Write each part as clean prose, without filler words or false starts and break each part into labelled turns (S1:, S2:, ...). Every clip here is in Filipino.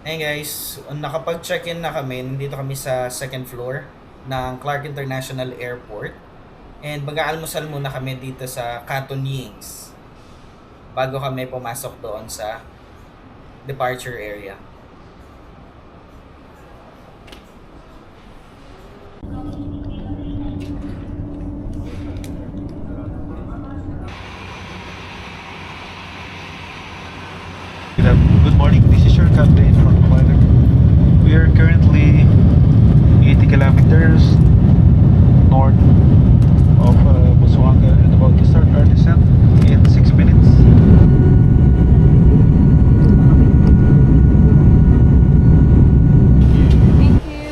S1: Hey guys, nakapag-check-in na kami. Nandito kami sa second floor ng Clark International Airport. And mag-aalmusal muna kami dito sa Canton Yings bago kami pumasok doon sa departure area.
S2: Good morning, this is your captain from Commander. We are currently 80 kilometers north of Busuanga and about to start our descent in 6 minutes.
S3: Thank you.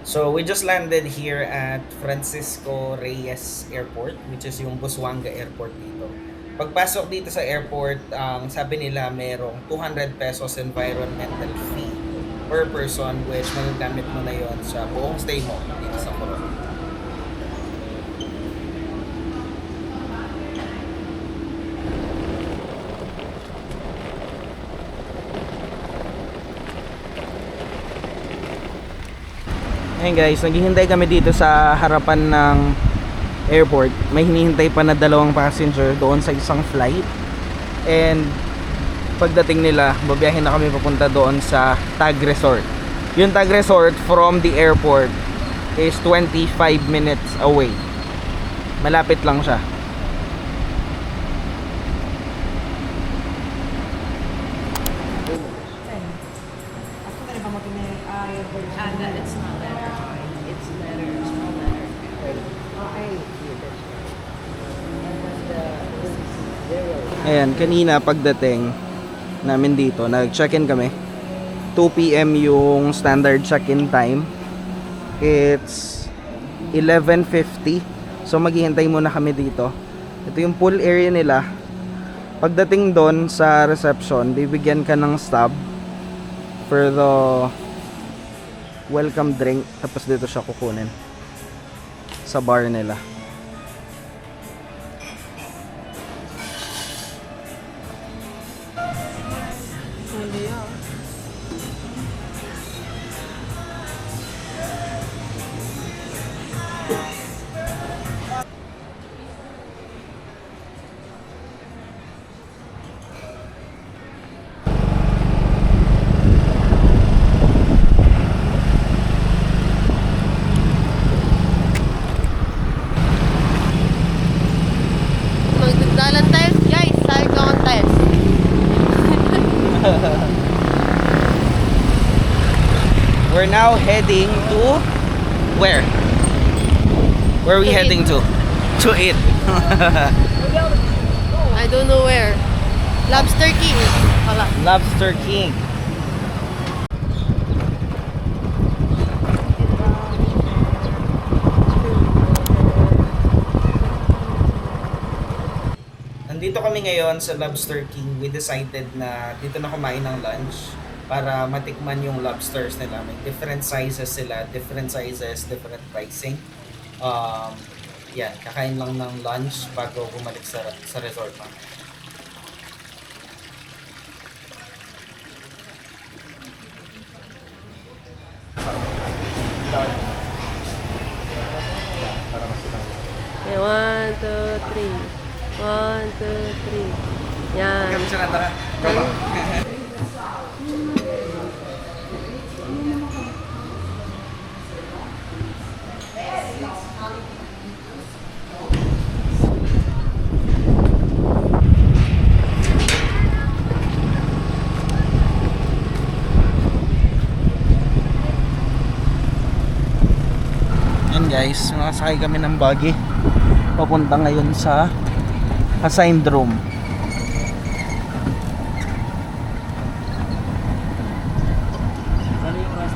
S1: So we just landed here at Francisco Reyes Airport, which is yung Busuanga Airport dito. Pagpasok dito sa airport, ang sabi nila merong 200 pesos environmental fee per person, which magagamit mo na yon sa buong stay mo dito sa Coron. Ayun guys, naghihintay kami dito sa harapan ng airport. May hinihintay pa na dalawang passenger doon sa isang flight. And pagdating nila, babiyahin na kami papunta doon sa Tag Resort. Yung Tag Resort from the airport is 25 minutes away. Malapit lang siya.
S3: It's not letter. It's letter, small letter.
S1: Ayan, kanina pagdating namin dito, nag-check-in kami. 2 p.m. yung standard check-in time. It's 11:50. So maghihintay muna kami dito. Ito yung pool area nila. Pagdating doon sa reception, bibigyan ka ng stub for the welcome drink. Tapos dito siya kukunin sa bar nila.
S3: Magdagdalan test, guys. Sabi ko ang test.
S1: We're now heading to where? Where are we
S3: To
S1: heading
S3: eat.
S1: to? To eat.
S3: I don't know where. Lobster King. Wala.
S1: Lobster King. Nandito kami ngayon sa Lobster King. We decided na dito na kumain ng lunch para matikman yung lobsters nila. May different sizes sila, different pricing. Um, yan, kakain lang ng lunch bago bumalik sa resort na.
S3: Okay, 1, 2, 3. 1, 2, 3. Yan.
S1: Tara. Yan guys, nakasakay kami ng buggy papunta ngayon sa assigned room.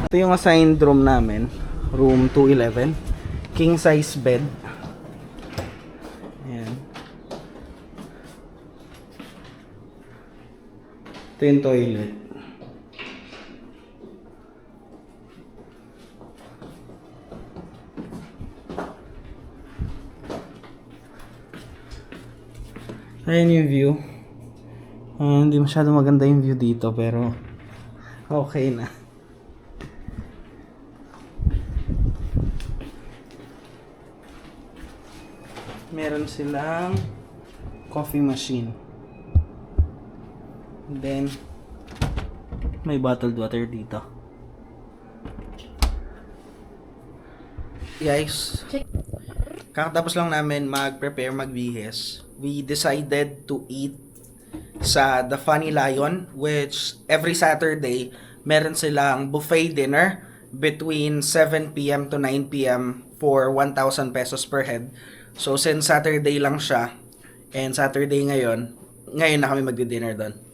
S1: Ito yung assigned room namin, room 211, king size bed. Ayan. Ito yung toilet. Ayan yung view. Hindi masyado maganda yung view dito pero okay na. Meron silang coffee machine. And then may bottled water dito. Guys, kakatapos lang namin mag-prepare magbihis. We decided to eat sa The Funny Lion, which every Saturday meron silang buffet dinner between 7 p.m. to 9 p.m. for 1,000 pesos per head. So since Saturday lang siya and Saturday ngayon na kami magdi-dinner doon.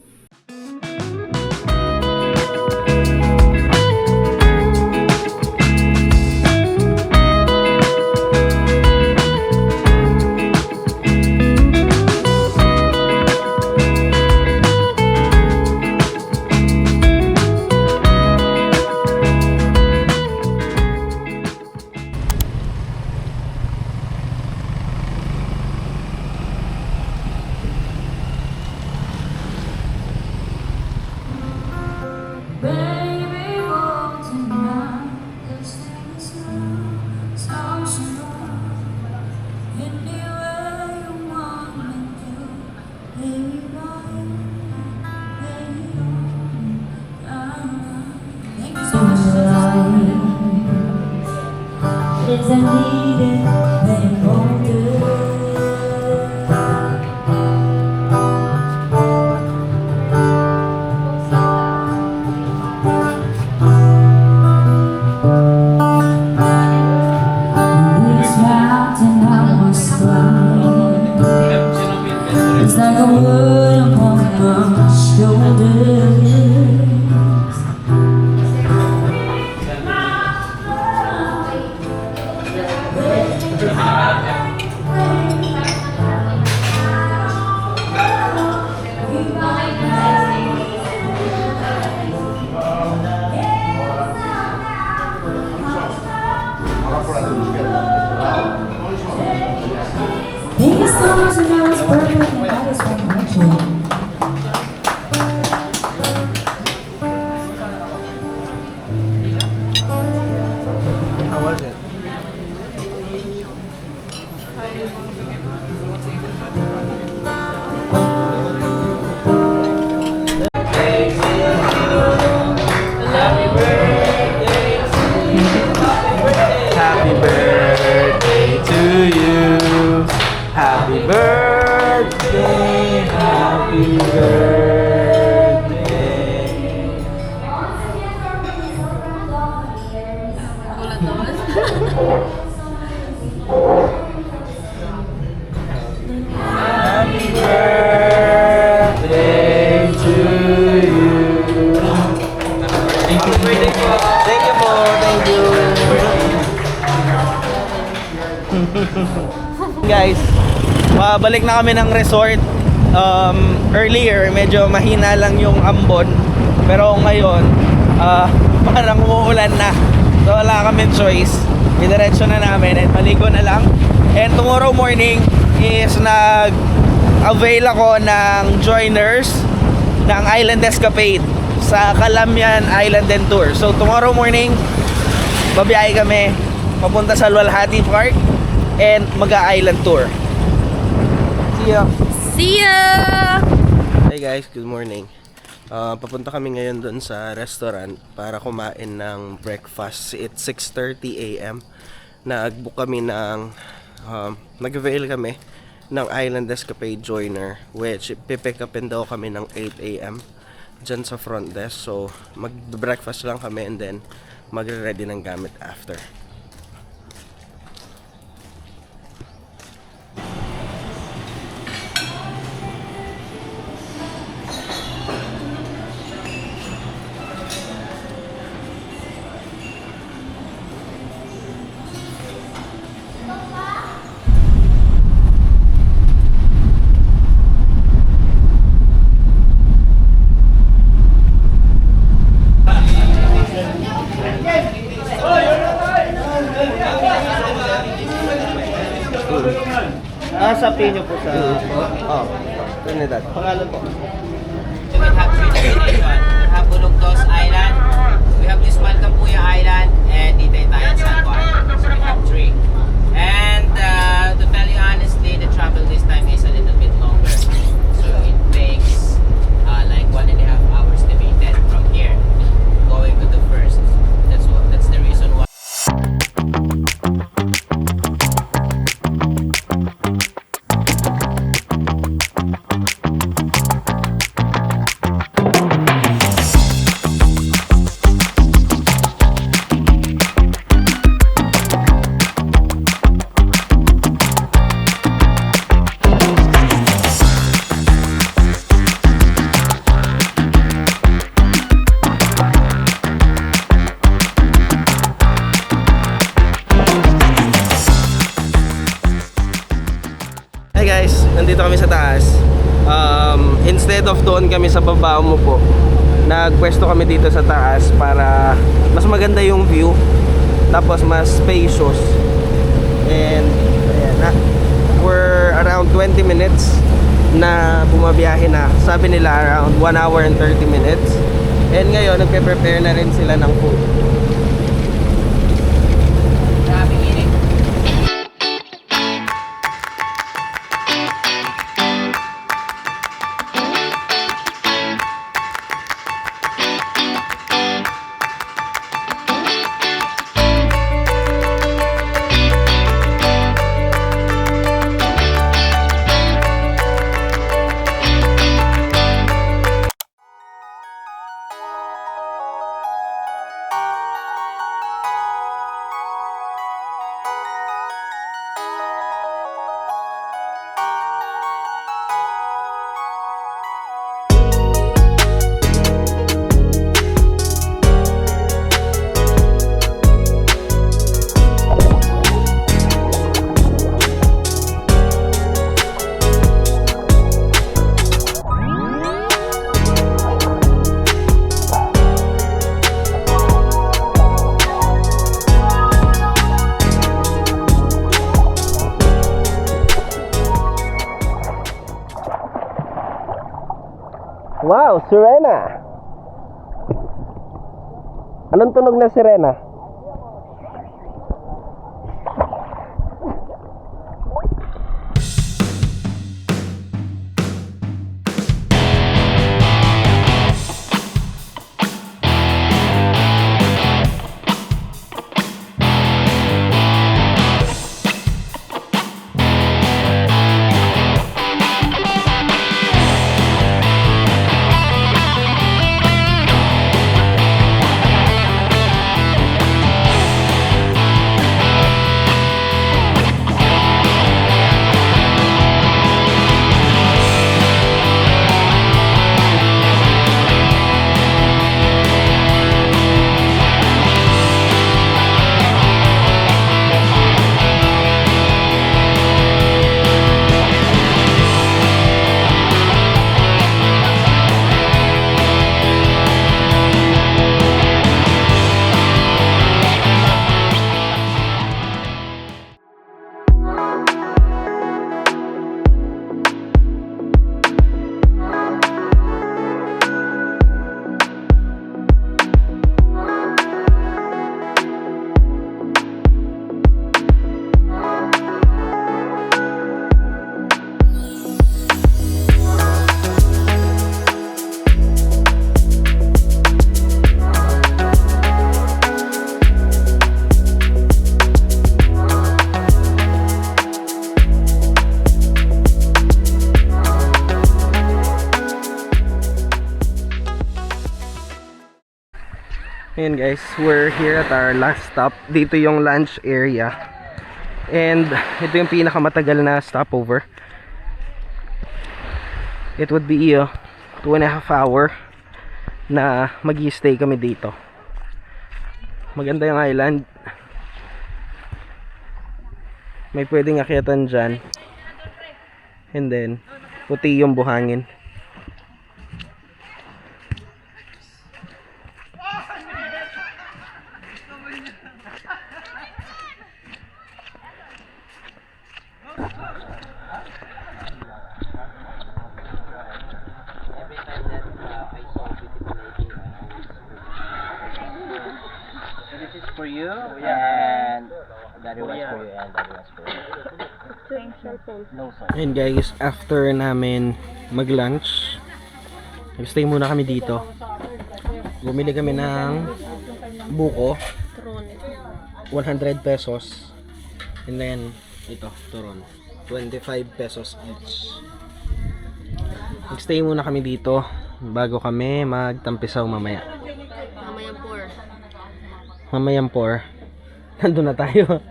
S4: Baby, walk tonight. Let's take it slow, slow, slow. Anywhere you want me to. Baby, boy, baby, thank you so much for life. It's a needed, they won't do. It's like a word upon my shoulders. Thank you so much, and that was perfect, and that is from Rachel.
S1: How was it? Happy birthday to you. Happy birthday. Happy birthday.
S3: Ulan naman.
S1: Happy birthday to you. Thank you. Thank you po. Thank you. Guys, balik na kami ng resort. Earlier, medyo mahina lang yung ambon. Pero ngayon, parang umuulan na. So wala kami choice. Didiretso na namin at maligo na lang. And tomorrow morning is nag-avail ako ng joiners ng Island Escapade sa Calamian Island and Tour. So tomorrow morning, babiyahe kami papunta sa Luwalhati Park and mag-island tour. See ya!
S3: See ya!
S1: Hey guys, good morning. Papunta kami ngayon doon sa restaurant para kumain ng breakfast. It's 6:30 a.m. Nag-book kami ng nag-avail kami ng Island Escapade Joiner, which pipick upin daw kami ng 8 a.m. dyan sa front desk. So mag-breakfast lang kami and then magre-ready ng gamit after. Trinidad. Pangalan po?
S5: So we have three destinations. We have Bulugdos Island, we have this Malcampuya Island, and Titaytayan San Juan. So we have three. And to tell you honestly, the travel this time is a little bit longer. So it takes like 1.5 hours estimated from here going to the first. That's the reason why.
S1: Hey guys, nandito kami sa taas. Instead of doon kami sa baba mo po, nagpwesto kami dito sa taas para mas maganda yung view, tapos mas spacious. And ayan na, we're around 20 minutes na bumabiyahe na. Sabi nila around 1 hour and 30 minutes. And ngayon, nagpe-prepare na rin sila ng food.
S5: Grabe init.
S1: Wow, sirena! Anong tunog na sirena? Ayan guys, we're here at our last stop. Dito yung lunch area. And ito yung pinakamatagal na stopover. It would be 2.5 hour na mag-i-stay kami dito. Maganda yung island. May pwedeng akyatan dyan. And then puti yung buhangin.
S5: for you, and daddy one's for you, and daddy one's for you. No, sir.
S1: Ayun guys, after namin mag-lunch, nag-stay muna kami dito. Bumili kami ng buko. 100 pesos. And then, ito, turon. 25 pesos each. Nag-stay muna kami dito bago kami magtampisaw mamaya. Mamayang 4. Nandun na tayo.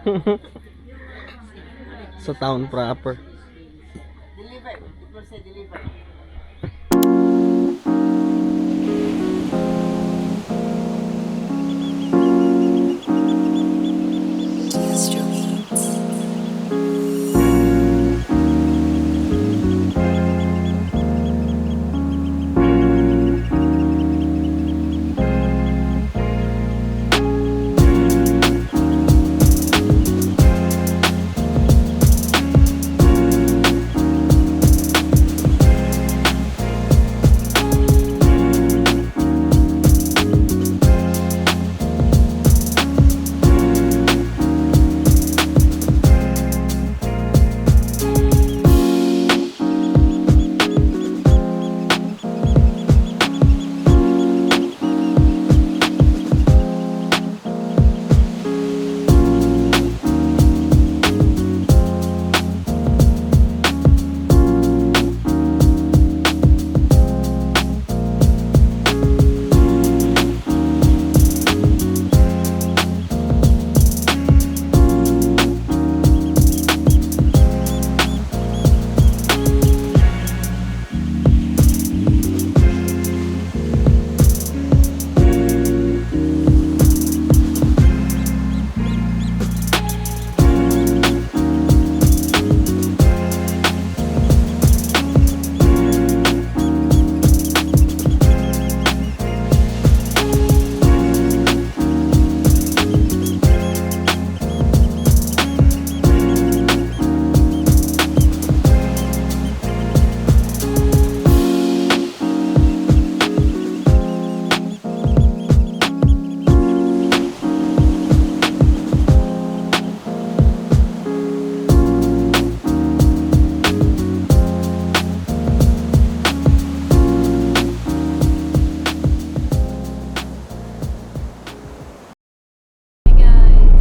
S1: Sa town proper.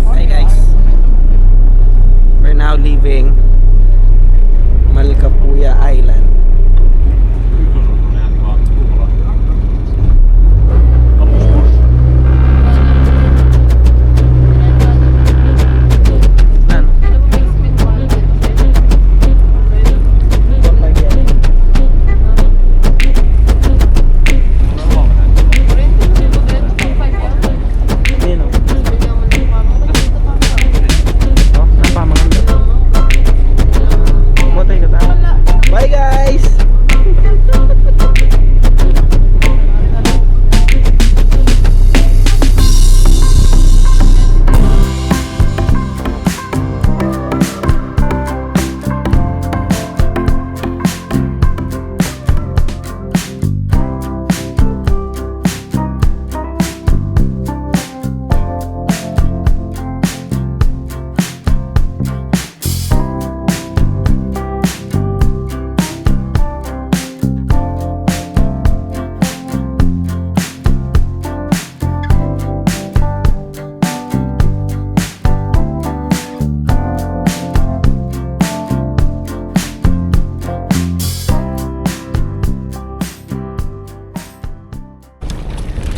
S1: Hi guys. We're now leaving Malcapuya Island. Bye guys!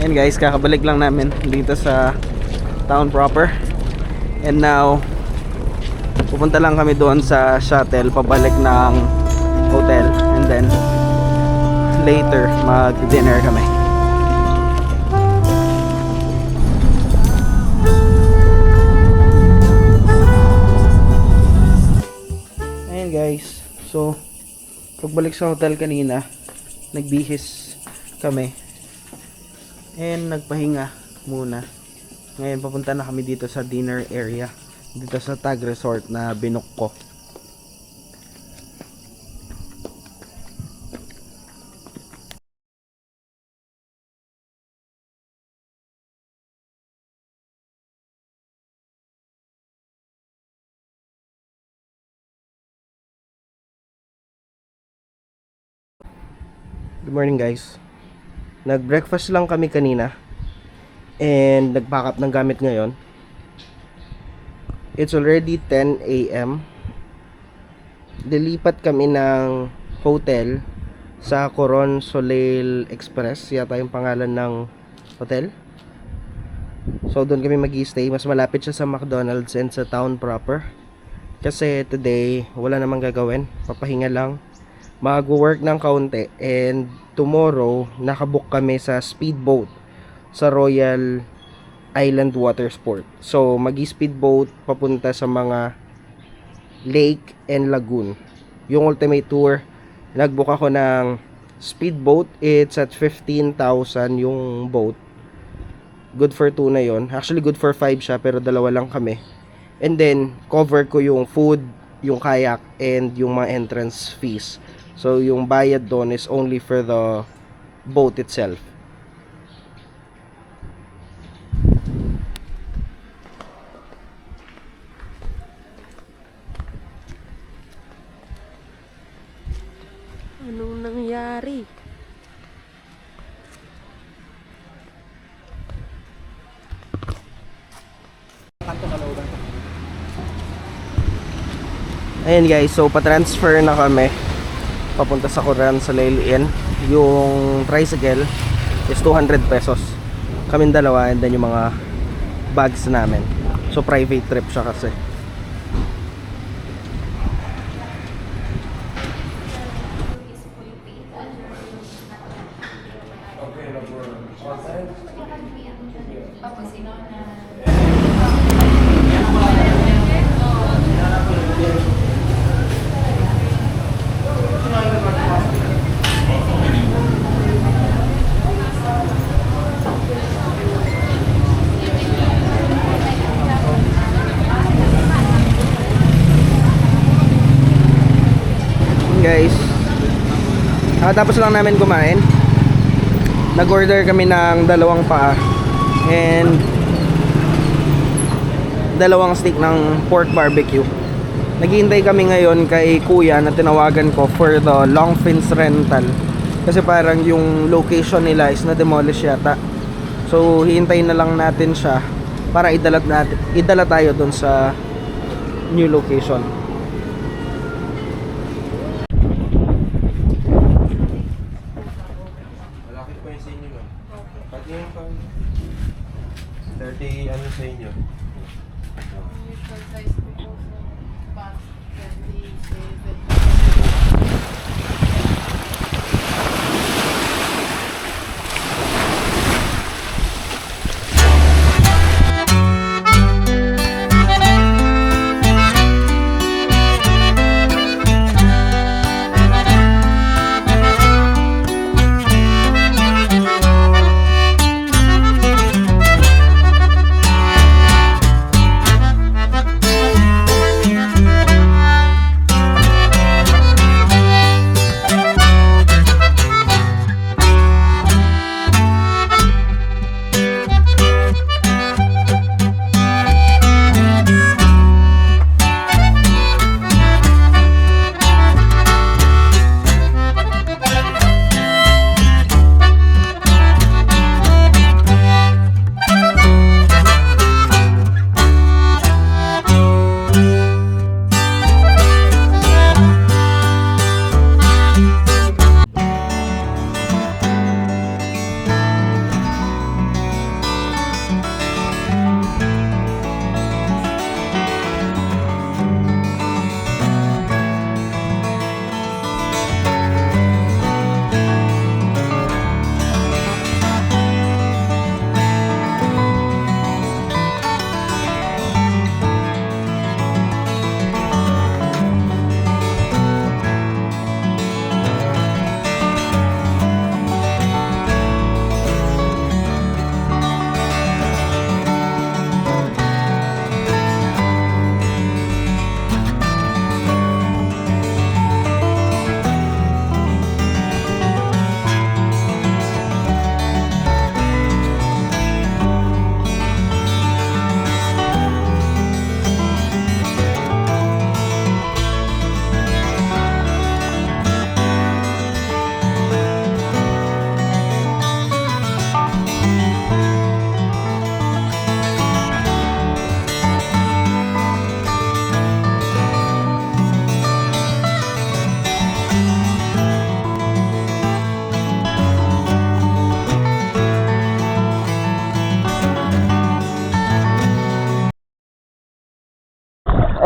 S1: And guys, kakabalik lang namin dito sa town proper. And now, pupunta lang kami doon sa shuttle pabalik ng hotel. And then, later, mag-dinner kami. Ayan guys, so pagbalik sa hotel kanina, nagbihis kami and nagpahinga muna. Ngayon papunta na kami dito sa dinner area, dito sa Tag Resort na binook ko. Good morning guys. Nag-breakfast lang kami kanina and nag-pack up ng gamit ngayon. It's already 10 a.m. Dilipat kami ng hotel sa Coron Soleil Express, yata yung pangalan ng hotel. So doon kami mag-stay, mas malapit siya sa McDonald's and sa town proper. Kasi today wala namang gagawin, papahinga lang, mag-work ng kaunti, and tomorrow nakabook kami sa speedboat sa Royal Island Water Sport. So mag-speedboat papunta sa mga lake and lagoon. Yung ultimate tour, nagbook ako ng speedboat. It's at 15,000 yung boat. Good for 2 na yon. Actually good for 5 siya, pero dalawa lang kami. And then cover ko yung food, yung kayak, and yung mga entrance fees. So yung bayad doon is only for the boat itself. Anong nangyari? Ayan guys, so pa-transfer na kami papunta sa Coron Soleil Inn. Yung tricycle is 200 pesos. Kaming dalawa, and then yung mga bags namin. So private trip siya kasi. Guys, tapos lang namin kumain. Nag-order kami ng 2 paa and 2 steak ng pork barbecue. Naghihintay kami ngayon kay kuya na tinawagan ko for the long fins rental, kasi parang yung location nila is na-demolish yata. So hihintayin na lang natin siya para idala tayo dun sa new location.
S6: Malaki pa yung sa inyo, ma'am. Pati yung pang 30 ano sa inyo.
S3: Usual size ko po sa past 27.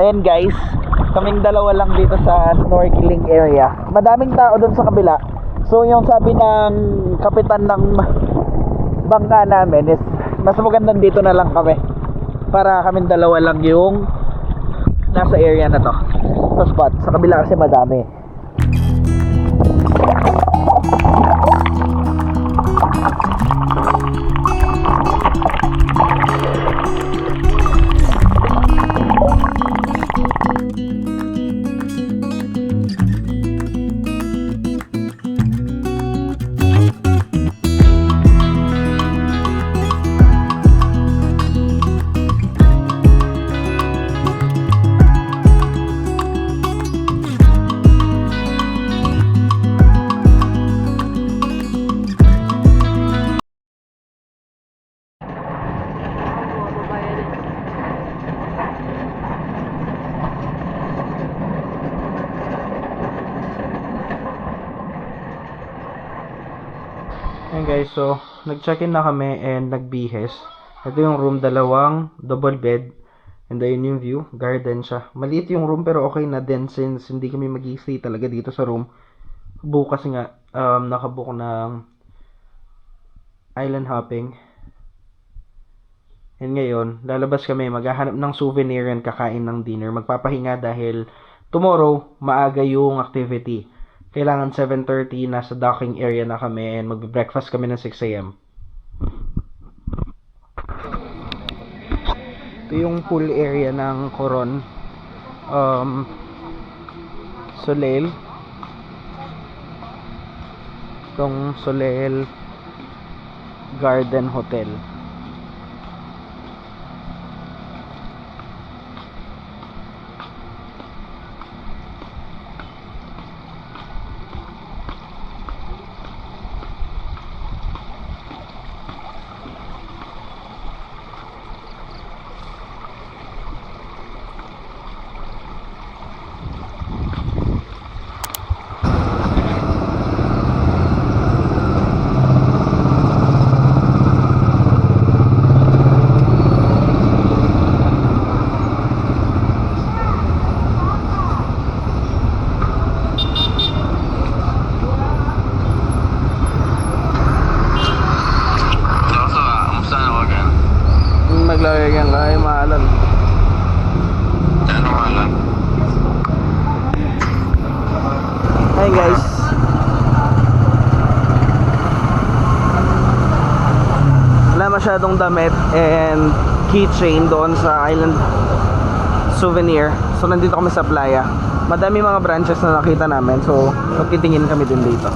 S1: Ayan guys, kaming dalawa lang dito sa snorkeling area. Madaming tao doon sa kabila. So yung sabi ng kapitan ng bangka namin is mas magandang dito na lang kami. Para kaming dalawa lang yung nasa area na to. Sa spot, sa kabila kasi madami. Ayan guys, so nag-check-in na kami and nagbihes. Ito yung room, dalawang double bed. And ayun yung view, garden siya. Maliit yung room pero okay na din since hindi kami mag-stay talaga dito sa room. Bukas nga, nakabook ng island hopping. And ngayon, lalabas kami, maghahanap ng souvenir and kakain ng dinner. Magpapahinga dahil tomorrow, maaga yung activity. Kailangan 7:30, nasa docking area na kami and magbe-breakfast kami ng 6 a.m. Ito yung pool area ng Coron. Soleil. Itong Soleil Garden Hotel. Maglalagyan ka ay maalan.
S6: Ano malam?
S1: Hi guys. Wala masyadong damit and keychain doon sa Island Souvenir. So nandito kami sa playa. Madami mga branches na nakita namin. So magtitingin kami din dito.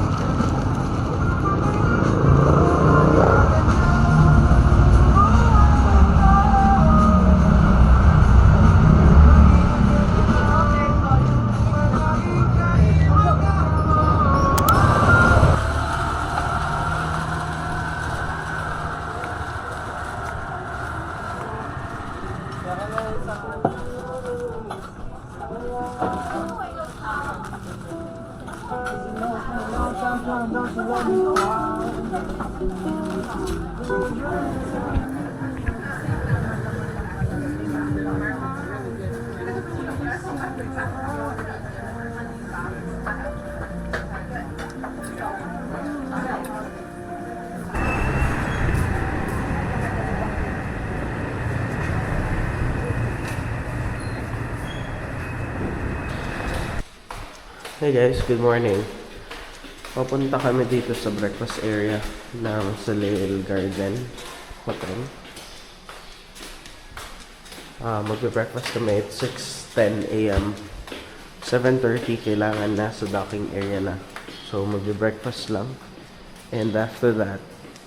S6: Hey guys, good morning. Papunta kami dito sa breakfast area ng Soleil Garden Hotel. Magbe-breakfast kami at 6:10 a.m. 7:30 kailangan na sa docking area na. So magbe-breakfast lang. And after that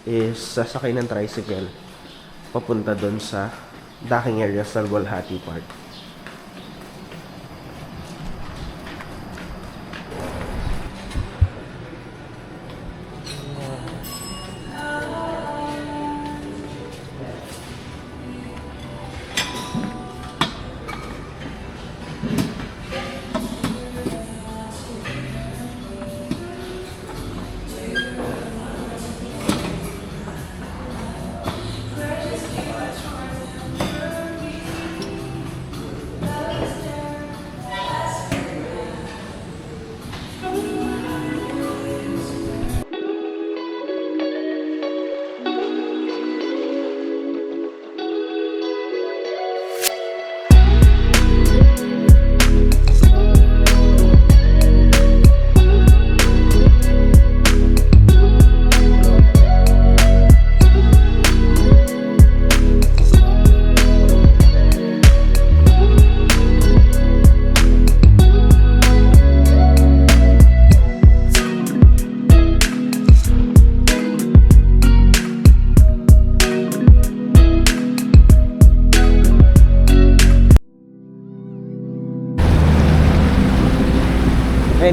S6: is sasakay ng tricycle papunta doon sa docking area sa Walhati Park.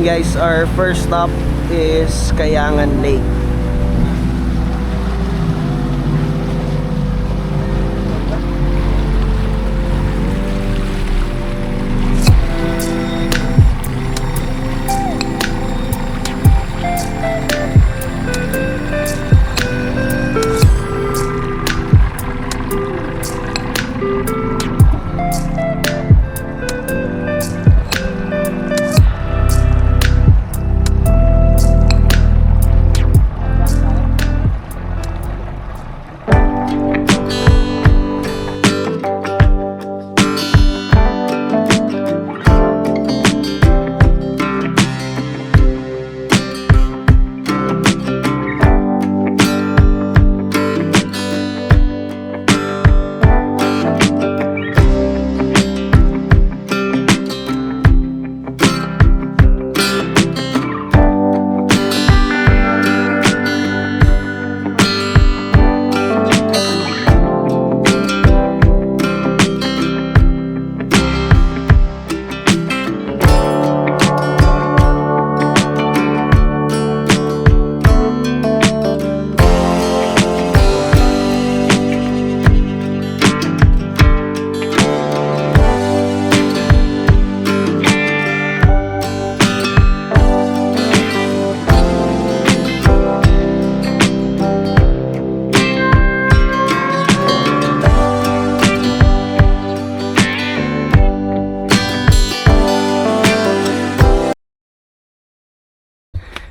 S1: guys, our first stop is Kayangan Lake.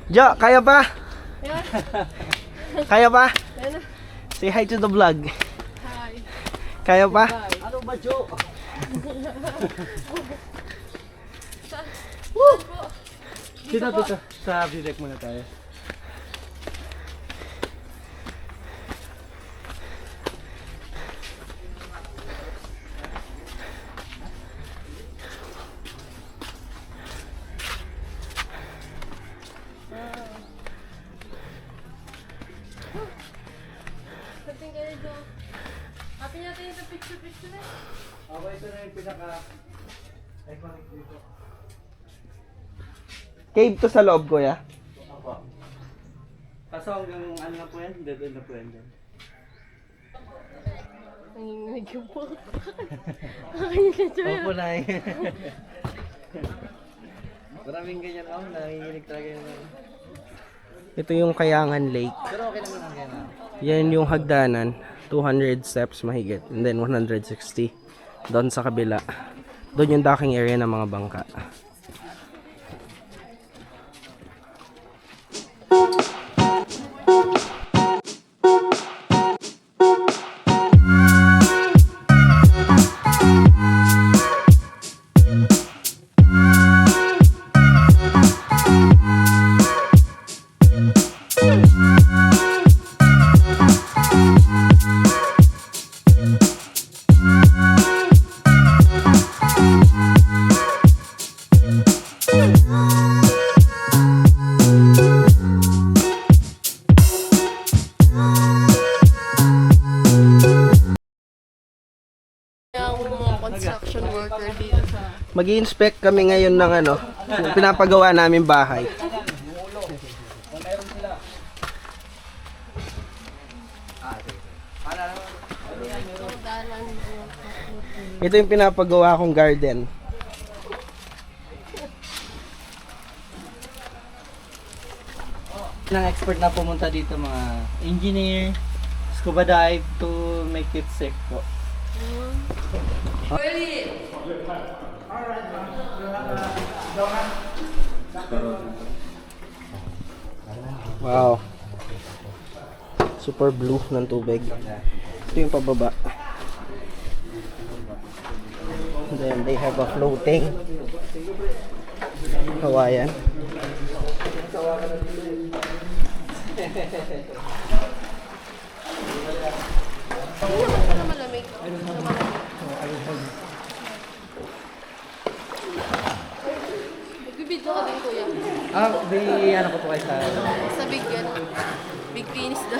S1: Jo, kaya pa? Kaya pa? Say hi to the vlog.
S3: Hi.
S1: Kaya pa?
S3: Ano ba, Jo?
S7: Dito. Sa direct muna tayo.
S3: Something kayo, Jo. Happy natin yung picture eh.
S7: Okay, ito na yung pinaka-iconic dito.
S1: Cave to sa loob, kuya.
S7: Opo. Kaso hanggang ano na po yan? Dead end na po yan dyan.
S3: Nanginginig yung po. Kakainin na, Jo.
S7: Opo na eh. Maraming ganyan ako, nanginginig talaga yun.
S1: Ito yung Kayangan Lake.
S7: Pero okay naman ang ganyan.
S1: Yan yung hagdanan. 200 steps mahigit. And then 160. Doon sa kabila. Doon yung docking area ng mga bangka.
S3: Yung mga construction worker dito sa...
S1: Mag-i-inspect kami ngayon ng ano, yung pinapagawa namin bahay. Ito yung pinapagawa kong garden.
S7: Ng expert na pumunta dito, mga engineer, scuba dive to make it safe po.
S1: Wow. Super blue ng tubig. Ito yung pababa. And then they have a floating Hawaiian.
S3: Hindi naman ito na malamig. Nagbibidyo ka din, kuya.
S7: Ano ko po kayo sa...
S3: Sa big, ano, big penis daw.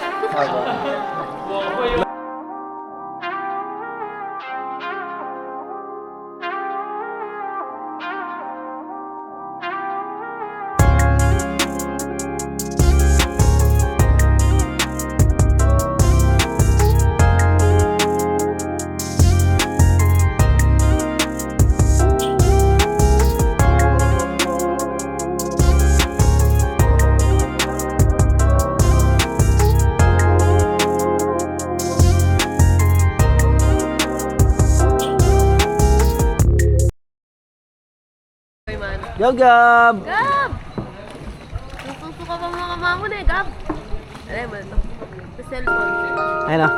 S1: Go, Gab!
S3: Gab! Susuka pa mga mamon eh, Gab. Alam mo ito. Sa cellphone.
S1: Ayun na.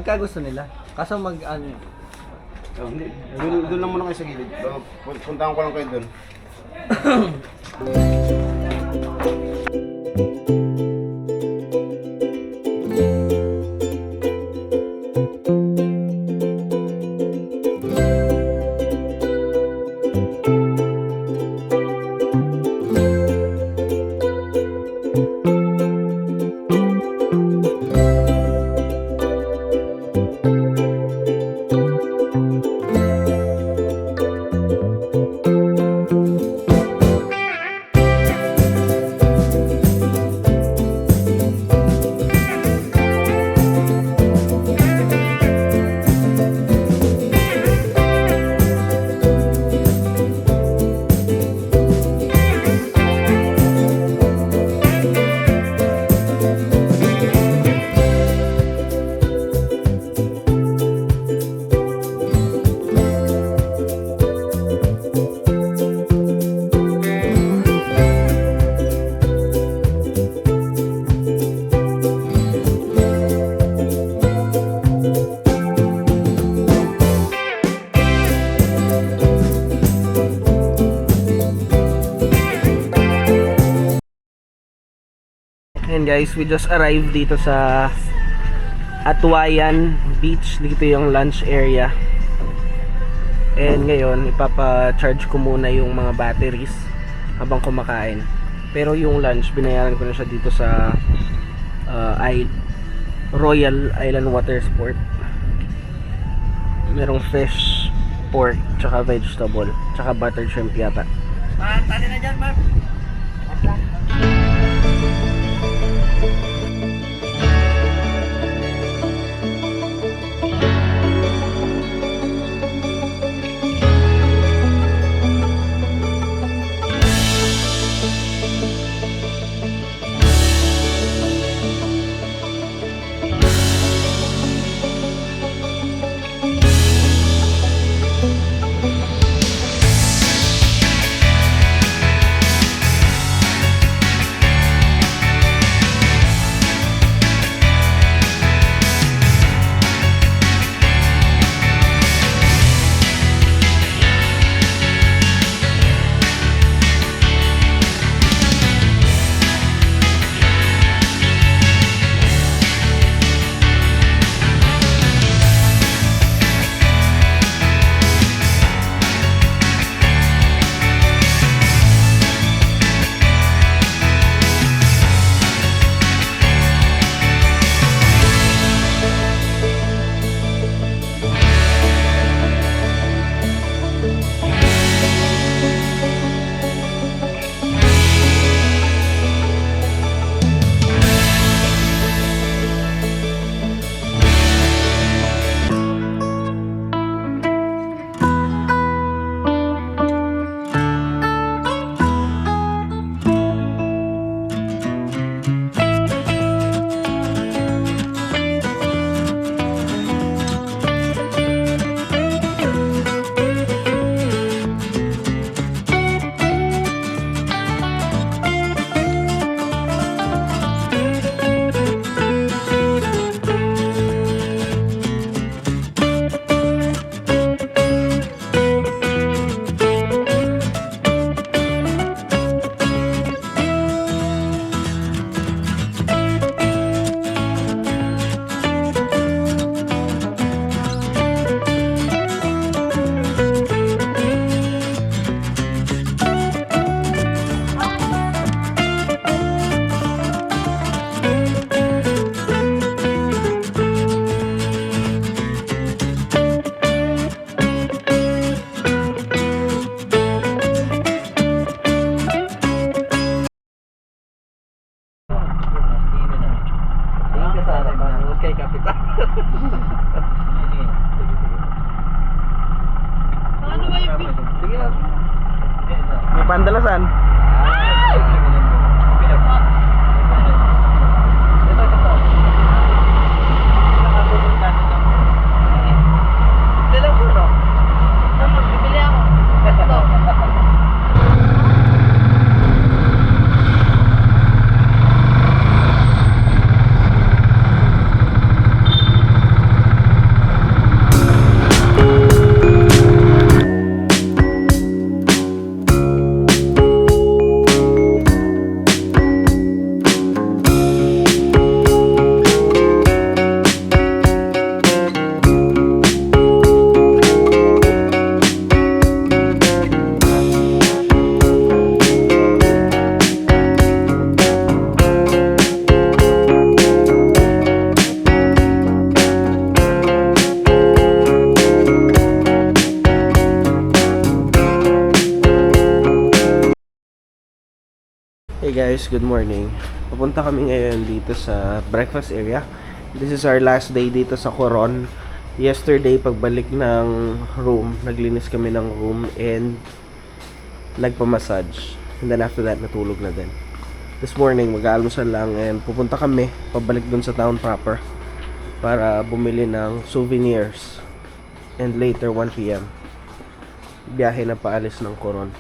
S7: Pagka gusto nila. Kaso mag-ano.
S6: Oh, hindi. Doon lang muna kayo sa gilid. Puntahan ko lang kayo doon.
S1: And guys, we just arrived dito sa Atuayan Beach. Dito yung lunch area. And ngayon, ipapa-charge ko muna yung mga batteries habang kumakain. Pero yung lunch, binayaran ko na siya dito sa Royal Island Water Sport. Merong fish, pork, tsaka vegetable, tsaka buttered shrimp yata.
S7: Tali na dyan, Mark.
S1: kita.
S3: Ano ba yung
S1: Sige lang. May pandalasan.
S3: bibili ako? Ito.
S6: Hey guys, good morning. Pupunta kami ngayon dito sa breakfast area. This is our last day dito sa Coron. Yesterday, pagbalik ng room, naglinis kami ng room and nagpa-massage. And then after that, natulog na din. This morning, mag-aalmusal lang and pupunta kami pabalik dun sa town proper para bumili ng souvenirs. And later, 1 p.m. biyahe na paalis ng Coron.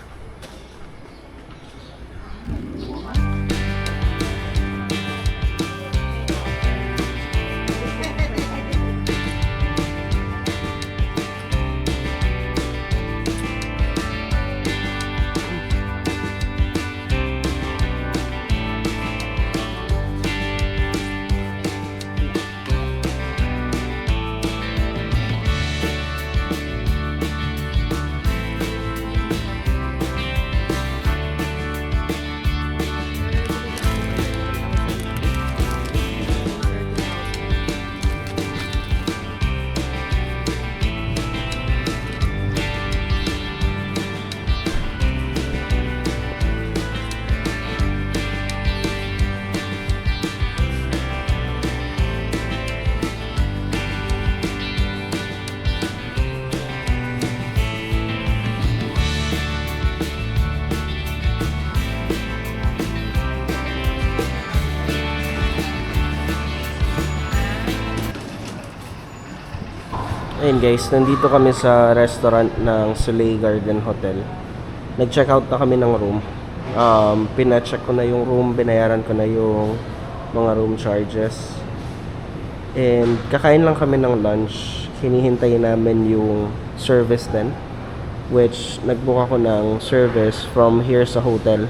S6: Ayun guys, nandito kami sa restaurant ng Soleil Garden Hotel. Nag-check out na kami ng room. Pina-check ko na yung room, binayaran ko na yung mga room charges. And kakain lang kami ng lunch. Hinihintay namin yung service din. Which nagbook ako ng service from here sa hotel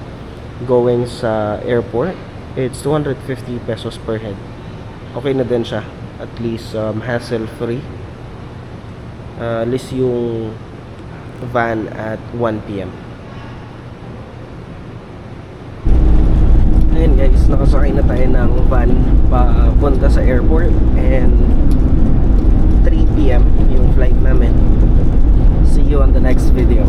S6: going sa airport. It's 250 pesos per head. Okay na din siya. At least hassle-free. List yung van at 1 p.m. Ayun guys, nakasakay na tayo ng van papunta sa airport and 3 p.m. yung flight namin. See you on the next video.